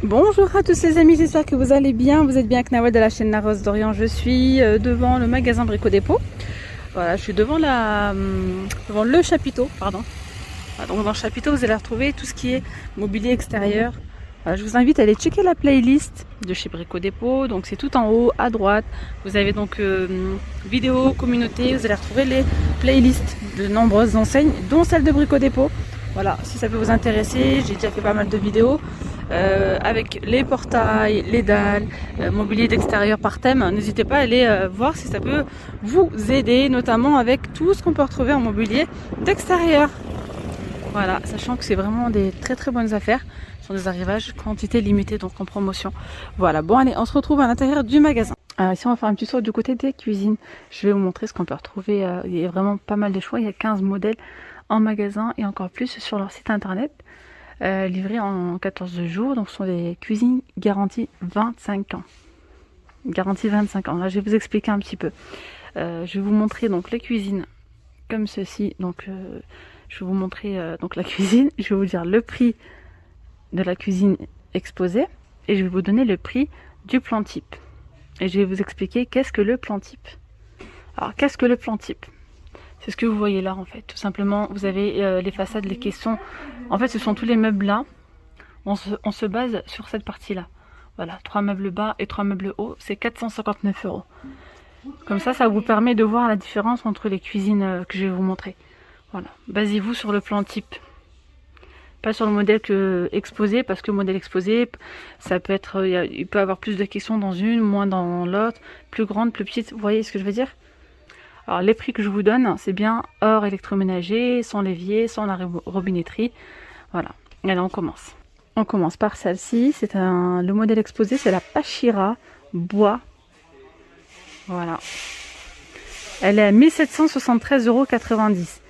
Bonjour à tous les amis, j'espère que vous allez bien. Vous êtes bien avec Nawel de la chaîne La Rose d'Orient. Je suis devant le magasin Brico Dépôt. Voilà, je suis devant devant le chapiteau, pardon. Voilà, donc dans le chapiteau, vous allez retrouver tout ce qui est mobilier extérieur. Voilà, je vous invite à aller checker la playlist de chez Brico Dépôt. Donc c'est tout en haut à droite. Vous avez donc vidéo, communauté. Vous allez retrouver les playlists de nombreuses enseignes, dont celle de Brico Dépôt. Voilà, si ça peut vous intéresser, j'ai déjà fait pas mal de vidéos. Avec les portails, les dalles, mobilier d'extérieur par thème. N'hésitez pas à aller voir si ça peut vous aider, notamment avec tout ce qu'on peut retrouver en mobilier d'extérieur. Voilà, sachant que c'est vraiment des très très bonnes affaires. Ce sont des arrivages quantité limitée, donc en promotion. Voilà, bon allez, on se retrouve à l'intérieur du magasin. Alors ici on va faire un petit tour du côté des cuisines. Je vais vous montrer ce qu'on peut retrouver. Il y a vraiment pas mal de choix, il y a 15 modèles en magasin et encore plus sur leur site internet. Livrés en 14 jours, donc ce sont des cuisines garanties 25 ans. Garantie 25 ans. Là, je vais vous expliquer un petit peu. Je vais vous montrer donc les cuisines comme ceci. Donc, je vais vous montrer donc la cuisine. Je vais vous dire le prix de la cuisine exposée et je vais vous donner le prix du plan type. Et je vais vous expliquer qu'est-ce que le plan type. Alors, qu'est-ce que le plan type ? C'est ce que vous voyez là en fait. Tout simplement, vous avez les façades, les caissons. En fait, ce sont tous les meubles là. On se base sur cette partie-là. Voilà, 3 meubles bas et 3 meubles hauts, c'est 459 €. Comme ça vous permet de voir la différence entre les cuisines que je vais vous montrer. Voilà, basez-vous sur le plan type. Pas sur le modèle exposé, parce que le modèle exposé, ça peut être, il peut avoir plus de caissons dans une, moins dans l'autre, plus grande, plus petite. Vous voyez ce que je veux dire ? Alors les prix que je vous donne, c'est bien hors électroménager, sans l'évier, sans la robinetterie. Voilà, allez on commence. On commence par celle-ci, le modèle exposé, c'est la Pachira bois. Voilà. Elle est à 1773,90 €.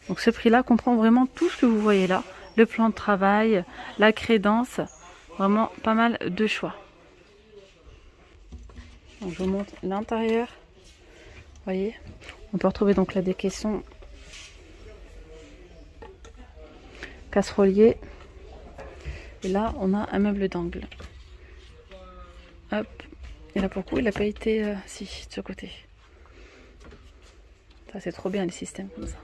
Donc ce prix-là comprend vraiment tout ce que vous voyez là. Le plan de travail, la crédence, vraiment pas mal de choix. Donc je vous montre l'intérieur. Vous voyez, on peut retrouver donc là des caissons, casseroliers. Et là, on a un meuble d'angle. Hop. Et là, pour le coup, il n'a pas été de ce côté. Ça, c'est trop bien, les systèmes comme ça.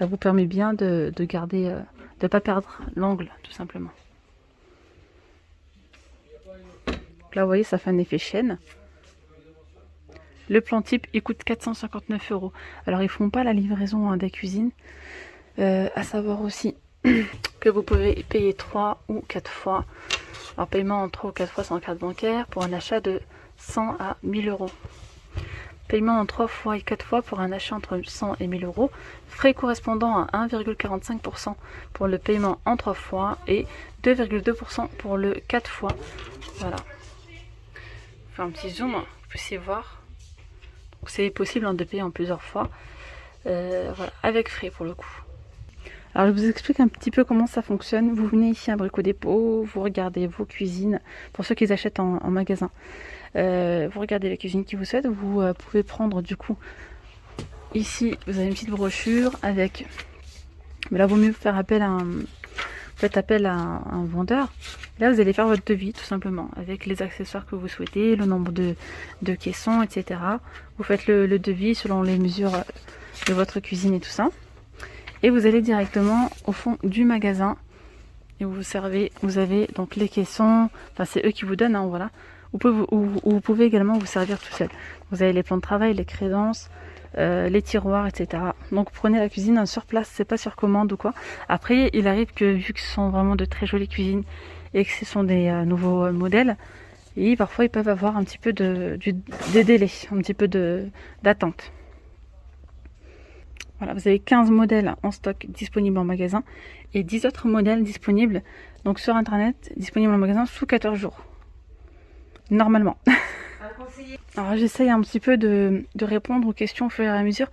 Ça vous permet bien de garder, de ne pas perdre l'angle, tout simplement. Donc là, vous voyez, ça fait un effet chaîne. Le plan type, il coûte 459 €. Alors, ils font pas la livraison des cuisines. À savoir aussi que vous pouvez payer 3 ou 4 fois. Alors, paiement en 3 ou 4 fois sans carte bancaire pour un achat de 100 à 1000 €. Paiement en 3 fois et 4 fois pour un achat entre 100 et 1000 €. Frais correspondant à 1,45 % pour le paiement en 3 fois et 2,2 % pour le 4 fois. Voilà. Je fais un petit zoom, vous puissiez voir. C'est possible de payer en plusieurs fois, voilà, avec frais pour le coup. Alors je vous explique un petit peu comment ça fonctionne. Vous venez ici à Brico Dépôt, vous regardez vos cuisines, pour ceux qui achètent en magasin. Vous regardez les cuisines qui vous souhaitent, vous pouvez prendre du coup, ici vous avez une petite brochure avec, mais là vaut mieux faire appel à faites appel à un vendeur. Là, vous allez faire votre devis, tout simplement, avec les accessoires que vous souhaitez, le nombre de caissons, etc. Vous faites le devis selon les mesures de votre cuisine et tout ça. Et vous allez directement au fond du magasin et vous avez donc les caissons, enfin c'est eux qui vous donnent, hein, voilà. Vous pouvez également vous servir tout seul. Vous avez les plans de travail, les crédences, les tiroirs, etc. Donc prenez la cuisine sur place, c'est pas sur commande ou quoi. Après, il arrive que vu que ce sont vraiment de très jolies cuisines et que ce sont des nouveaux modèles, et parfois ils peuvent avoir un petit peu des délais, un petit peu d'attente. Voilà, vous avez 15 modèles en stock disponibles en magasin et 10 autres modèles disponibles donc sur internet, disponibles en magasin sous 14 jours. Normalement. Alors j'essaye un petit peu de répondre aux questions au fur et à mesure.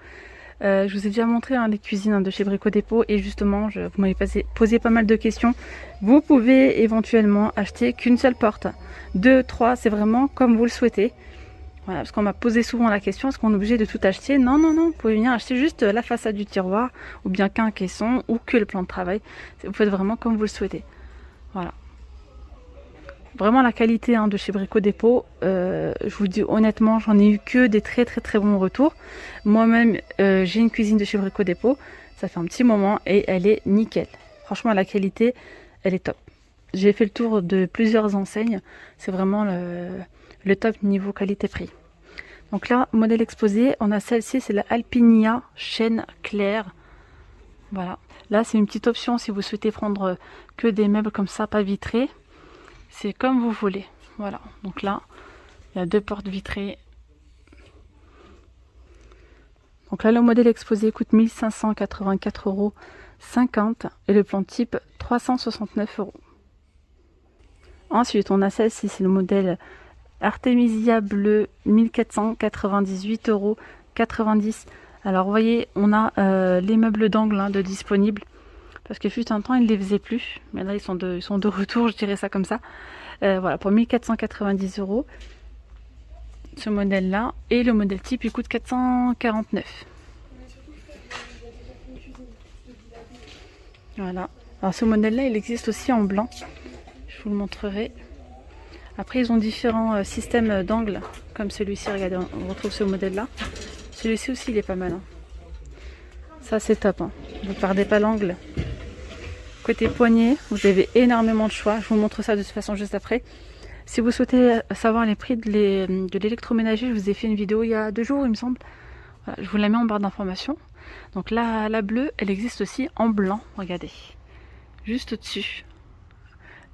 Je vous ai déjà montré les cuisines de chez Brico Dépôt et justement vous m'avez posé pas mal de questions. Vous pouvez éventuellement acheter qu'une seule porte. 2, 3, c'est vraiment comme vous le souhaitez. Voilà, parce qu'on m'a posé souvent la question, est-ce qu'on est obligé de tout acheter? Non, non, non, vous pouvez venir acheter juste la façade du tiroir, ou bien qu'un caisson, ou que le plan de travail. Vous faites vraiment comme vous le souhaitez. Voilà. Vraiment la qualité de chez Brico Dépôt, je vous dis honnêtement, j'en ai eu que des très bons retours. Moi-même, j'ai une cuisine de chez Brico Dépôt, ça fait un petit moment et elle est nickel. Franchement, la qualité, elle est top. J'ai fait le tour de plusieurs enseignes, c'est vraiment le top niveau qualité-prix. Donc là, modèle exposé, on a celle-ci, c'est la Alpinia Chêne Clair. Voilà, là c'est une petite option si vous souhaitez prendre que des meubles comme ça, pas vitrés. C'est comme vous voulez. Voilà, donc là, il y a 2 portes vitrées. Donc là, le modèle exposé coûte 1584,50 € et le plan type 369 €. Ensuite, on a celle-ci, c'est le modèle Artemisia bleu, 1498,90 €. Alors, vous voyez, on a les meubles d'angle de disponibles. Parce que fut un temps, ils ne les faisaient plus. Mais là, ils sont de retour, je dirais ça comme ça. Voilà, pour 1490 €. Ce modèle-là. Et le modèle type, il coûte 449. Voilà. Alors, ce modèle-là, il existe aussi en blanc. Je vous le montrerai. Après, ils ont différents systèmes d'angles. Comme celui-ci, regardez, on retrouve ce modèle-là. Celui-ci aussi, il est pas mal. Ça, c'est top. Vous ne perdez pas l'angle. Côté poignée, vous avez énormément de choix. Je vous montre ça de toute façon juste après. Si vous souhaitez savoir les prix de l'électroménager, je vous ai fait une vidéo il y a 2 jours, il me semble. Voilà, je vous la mets en barre d'informations. Donc là, la bleue, elle existe aussi en blanc. Regardez, juste au-dessus.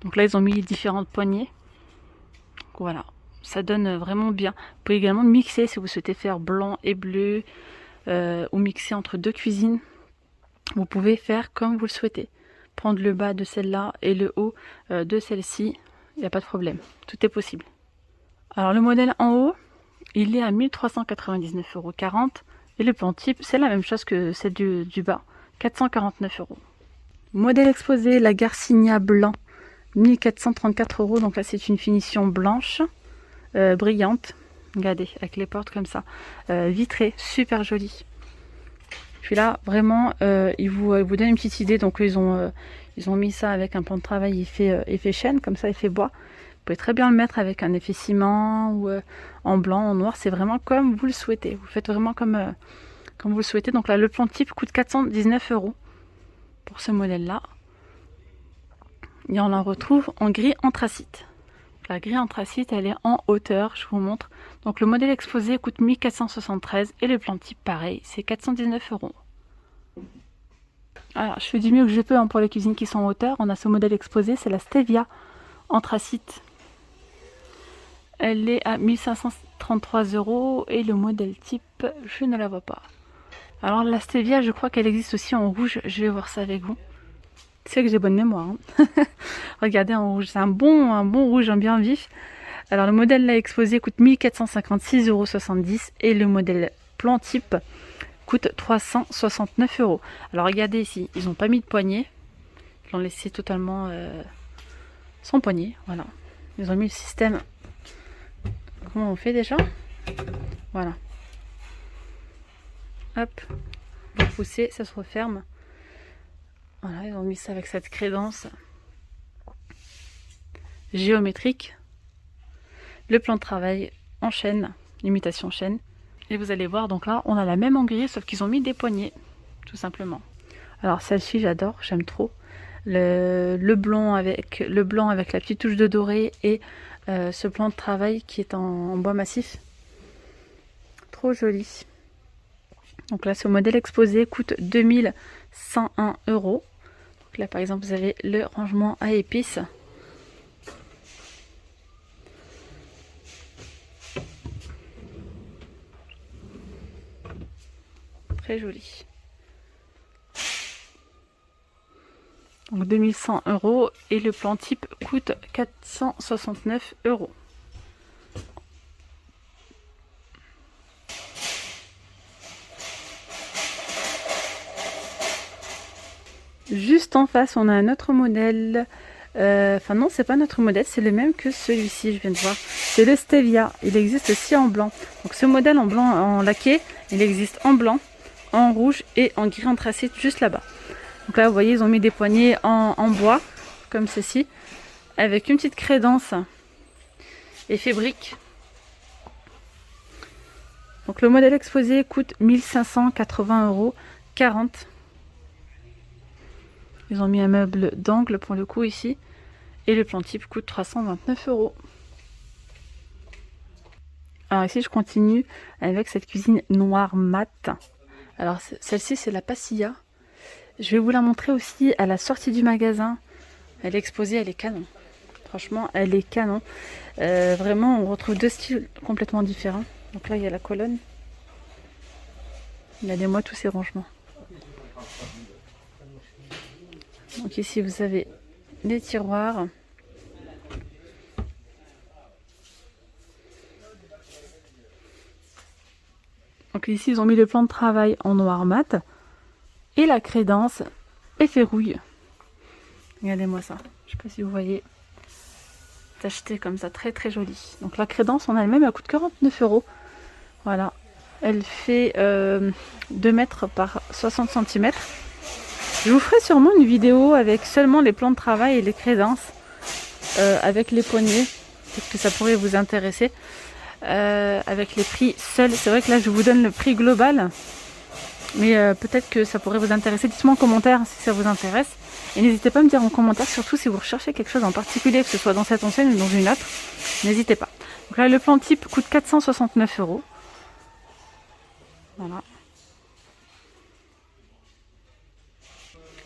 Donc là, ils ont mis différentes poignées. Donc voilà, ça donne vraiment bien. Vous pouvez également mixer si vous souhaitez faire blanc et bleu ou mixer entre 2 cuisines. Vous pouvez faire comme vous le souhaitez. Prendre le bas de celle-là et le haut de celle-ci, il n'y a pas de problème, tout est possible. Alors le modèle en haut, il est à 1399,40 € et le plan type, c'est la même chose que celle du bas, 449 €. Modèle exposé, la Garcinia blanc, 1434 €, donc là c'est une finition blanche, brillante, regardez, avec les portes comme ça, vitrée, super jolie. Puis là, vraiment, ils vous donnent une petite idée. Donc, ils ont mis ça avec un plan de travail effet chêne, comme ça, effet bois. Vous pouvez très bien le mettre avec un effet ciment ou en blanc, en noir. C'est vraiment comme vous le souhaitez. Vous faites vraiment comme vous le souhaitez. Donc là, le plan type coûte 419 € pour ce modèle-là. Et on la retrouve en gris anthracite. La gris anthracite, elle est en hauteur, je vous montre. Donc le modèle exposé coûte 1473 et le plan type pareil, c'est 419 €. Alors je fais du mieux que je peux pour les cuisines qui sont en hauteur. On a ce modèle exposé, c'est la Stevia anthracite. Elle est à 1533 € et le modèle type, je ne la vois pas. Alors la Stevia, je crois qu'elle existe aussi en rouge, je vais voir ça avec vous. C'est que j'ai bonne mémoire. Regardez en rouge, c'est un bon rouge, un bien vif. Alors le modèle là exposé coûte 1456,70 € et le modèle plan type coûte 369 €. Alors regardez ici, ils n'ont pas mis de poignée. Ils l'ont laissé totalement sans poignée. Voilà. Ils ont mis le système. Comment on fait déjà? Voilà. Hop. Vous poussez, ça se referme. Voilà, ils ont mis ça avec cette crédence géométrique. Le plan de travail en chêne, imitation chêne. Et vous allez voir, donc là, on a la même en sauf qu'ils ont mis des poignées, tout simplement. Alors celle-ci, j'adore, j'aime trop. Le blanc avec la petite touche de doré et ce plan de travail qui est en bois massif. Trop joli. Donc là, ce modèle exposé coûte 2101 €. Donc là, par exemple, vous avez le rangement à épices. Très joli. Donc 2100 € et le plan type coûte 469 €. Juste en face, on a un autre modèle. Enfin non, c'est pas notre modèle, c'est le même que celui-ci, je viens de voir. C'est le Stevia. Il existe aussi en blanc. Donc ce modèle en blanc, en laqué, il existe en blanc, en rouge et en gris anthracite juste là-bas. Donc là, vous voyez, ils ont mis des poignées en bois, comme ceci. avec une petite crédence effet brique. Donc le modèle exposé coûte 1580 €, 40. Ils ont mis un meuble d'angle pour le coup ici. Et le plan type coûte 329 €. Alors ici je continue avec cette cuisine noire mat. Alors celle-ci c'est la Passilla. Je vais vous la montrer aussi à la sortie du magasin. Elle est exposée, elle est canon. Franchement elle est canon. Vraiment on retrouve deux styles complètement différents. Donc là il y a la colonne. Regardez-moi tous ces rangements. Donc ici vous avez les tiroirs. Donc ici ils ont mis le plan de travail en noir mat et la crédence effet rouille. Regardez-moi ça, je sais pas si vous voyez, tacheté comme ça, très très joli. Donc la crédence en elle-même elle coûte 49 €. Voilà, elle fait 2 mètres par 60 cm. Je vous ferai sûrement une vidéo avec seulement les plans de travail et les crédences, avec les poignées, peut-être que ça pourrait vous intéresser. Avec les prix seuls, c'est vrai que là je vous donne le prix global, mais peut-être que ça pourrait vous intéresser. Dites-moi en commentaire si ça vous intéresse, et n'hésitez pas à me dire en commentaire, surtout si vous recherchez quelque chose en particulier, que ce soit dans cette enseigne ou dans une autre, n'hésitez pas. Donc là le plan type coûte 469 €. Voilà.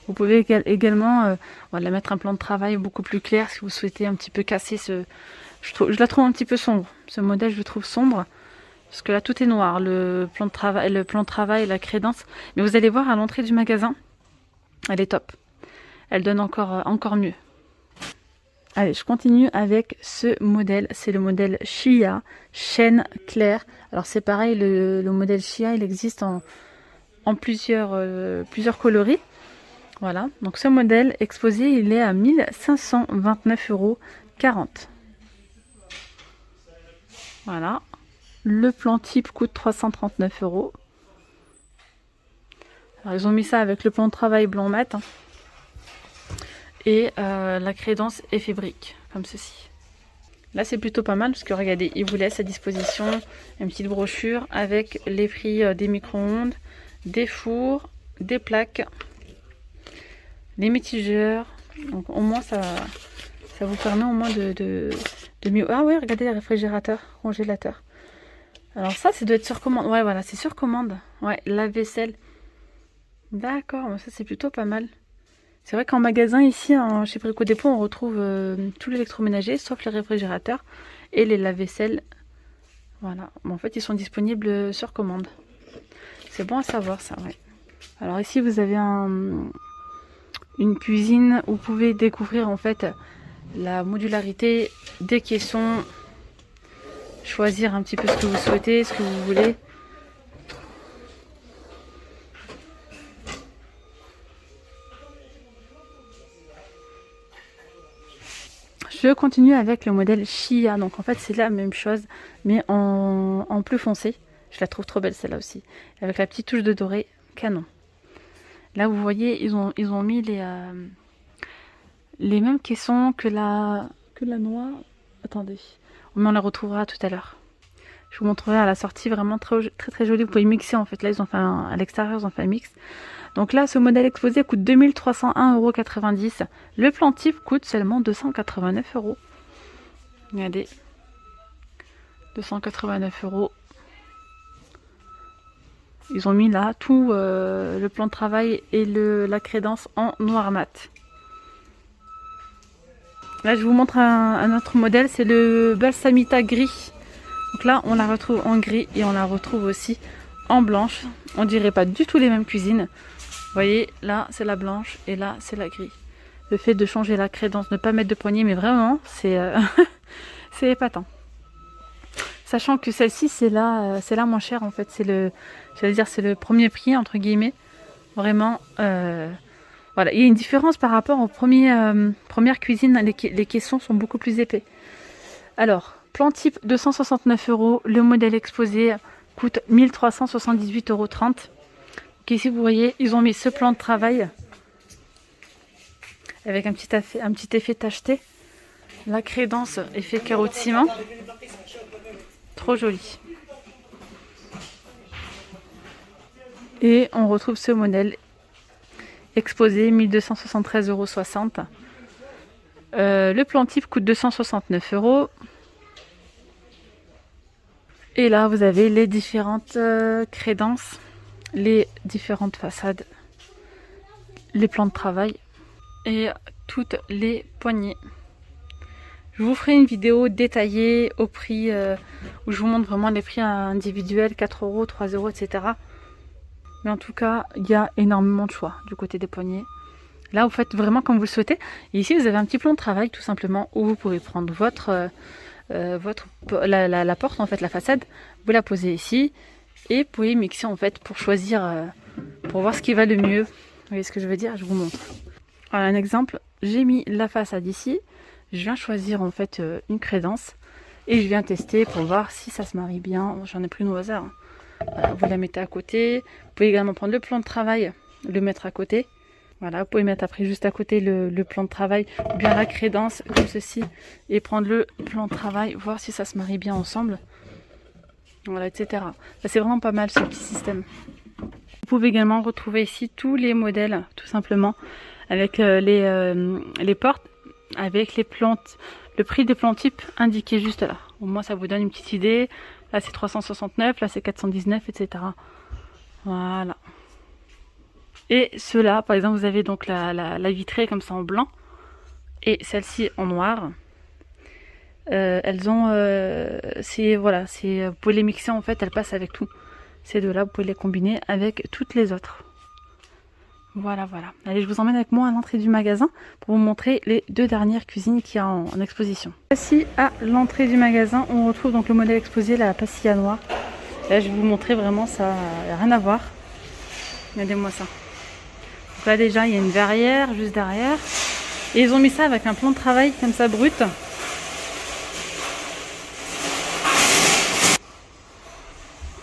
Vous pouvez également voilà, mettre un plan de travail beaucoup plus clair si vous souhaitez un petit peu casser ce... Je la trouve un petit peu sombre. Ce modèle, je le trouve sombre. Parce que là, tout est noir. Le plan de travail, la crédence. Mais vous allez voir à l'entrée du magasin, elle est top. Elle donne encore mieux. Allez, je continue avec ce modèle. C'est le modèle Chia, chêne clair. Alors c'est pareil, le modèle Chia, il existe en plusieurs coloris. Voilà, donc ce modèle exposé, il est à 1529 €, 40. Voilà, le plan type coûte 339 €. Alors ils ont mis ça avec le plan de travail blanc mat, hein, et la crédence effet brique, comme ceci. Là c'est plutôt pas mal parce que regardez, ils vous laissent à disposition une petite brochure avec les prix des micro-ondes, des fours, des plaques, les mitigeurs. Donc au moins ça vous permet au moins de mieux... Ah ouais, regardez les réfrigérateurs, congélateurs. Alors ça doit être sur commande. Ouais, voilà, c'est sur commande. Ouais, lave-vaisselle. D'accord, ça c'est plutôt pas mal. C'est vrai qu'en magasin ici, chez Brico Dépôt, on retrouve tout l'électroménager, sauf les réfrigérateurs et les lave-vaisselle. Voilà, bon, en fait ils sont disponibles sur commande. C'est bon à savoir ça, ouais. Alors ici vous avez une cuisine où vous pouvez découvrir en fait la modularité des caissons, choisir un petit peu ce que vous souhaitez, ce que vous voulez. Je continue avec le modèle Chia, donc en fait c'est la même chose mais en plus foncé. Je la trouve trop belle celle-là aussi, avec la petite touche de doré, canon. Là vous voyez ils ont mis les mêmes caissons que la noix. Attendez, mais on la retrouvera tout à l'heure. Je vous montrerai à la sortie, vraiment très très joli. Vous pouvez mixer en fait. Là ils ont fait à l'extérieur ils ont fait un mix. Donc là ce modèle exposé coûte 2301,90 €. Le plan type coûte seulement 289 €. Regardez, 289 €. Ils ont mis là tout le plan de travail et la crédence en noir mat. Là je vous montre un autre modèle, c'est le Balsamita gris. Donc là on la retrouve en gris et on la retrouve aussi en blanche. On dirait pas du tout les mêmes cuisines. Vous voyez, là c'est la blanche et là c'est la gris. Le fait de changer la crédence, ne pas mettre de poignée, mais vraiment c'est c'est épatant. Sachant que celle-ci c'est la moins chère en fait, c'est le premier prix entre guillemets. Vraiment, voilà, il y a une différence par rapport aux premières cuisines, les caissons sont beaucoup plus épais. Alors, plan type 269 €, le modèle exposé coûte 1378,30 €. Donc ici vous voyez, ils ont mis ce plan de travail avec un petit effet tacheté. La crédence effet carreau de ciment. Trop joli. Et on retrouve ce modèle exposé 1273,60 €. Le plan type coûte 269 €. Et là, vous avez les différentes crédences, les différentes façades, les plans de travail et toutes les poignées. Je vous ferai une vidéo détaillée au prix, où je vous montre vraiment les prix individuels, 4 €, 3 €, etc. Mais en tout cas, il y a énormément de choix du côté des poignées. Là, vous faites vraiment comme vous le souhaitez. Et ici, vous avez un petit plan de travail, tout simplement, où vous pouvez prendre la porte, en fait, la façade. Vous la posez ici. Et vous pouvez mixer, en fait, pour choisir, pour voir ce qui va le mieux. Vous voyez ce que je veux dire? Je vous montre. Voilà un exemple. J'ai mis la façade ici. Je viens choisir, en fait, une crédence. Et je viens tester pour voir si ça se marie bien. J'en ai pris une au hasard. Voilà, vous la mettez à côté. Vous pouvez également prendre le plan de travail, le mettre à côté. Voilà, vous pouvez mettre après juste à côté le plan de travail, ou bien la crédence comme ceci, et prendre le plan de travail, voir si ça se marie bien ensemble. Voilà, etc. C'est vraiment pas mal ce petit système. Vous pouvez également retrouver ici tous les modèles, tout simplement, avec les portes, avec les plantes, le prix des plans types indiqué juste là. Au moins ça vous donne une petite idée. Là c'est 369, là c'est 419, etc. Voilà. Et ceux-là, par exemple, vous avez donc la vitrée comme ça en blanc et celle-ci en noir. Elles ont, voilà, vous pouvez les mixer en fait, elles passent avec tout. Ces deux-là, vous pouvez les combiner avec toutes les autres. Voilà, voilà. Allez, je vous emmène avec moi à l'entrée du magasin pour vous montrer les deux dernières cuisines qu'il y a en exposition. Ici, à l'entrée du magasin, on retrouve donc le modèle exposé, la pastilla noire. Là, je vais vous montrer vraiment, ça n'a rien à voir. Regardez-moi ça. Donc là déjà il y a une verrière juste derrière et ils ont mis ça avec un plan de travail comme ça brut.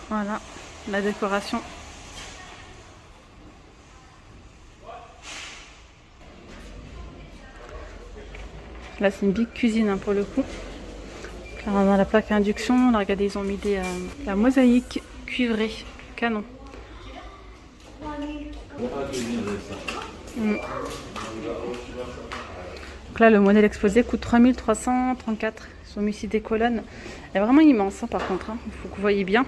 Voilà la décoration. Là c'est une big cuisine hein, pour le coup. Là, dans la plaque à induction, là regardez ils ont mis la mosaïque cuivrée, canon. Donc là le modèle exposé coûte 3334. Ils ont mis ici des colonnes. Elle est vraiment immense hein, par contre. Il faut que vous voyez bien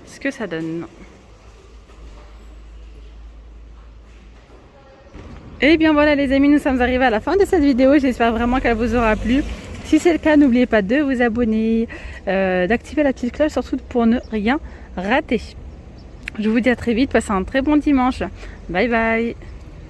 ce que ça donne. Et bien voilà les amis, nous sommes arrivés à la fin de cette vidéo. J'espère vraiment qu'elle vous aura plu. Si c'est le cas, n'oubliez pas de vous abonner, d'activer la petite cloche, surtout pour ne rien rater. Je vous dis à très vite, passez un très bon dimanche. Bye bye.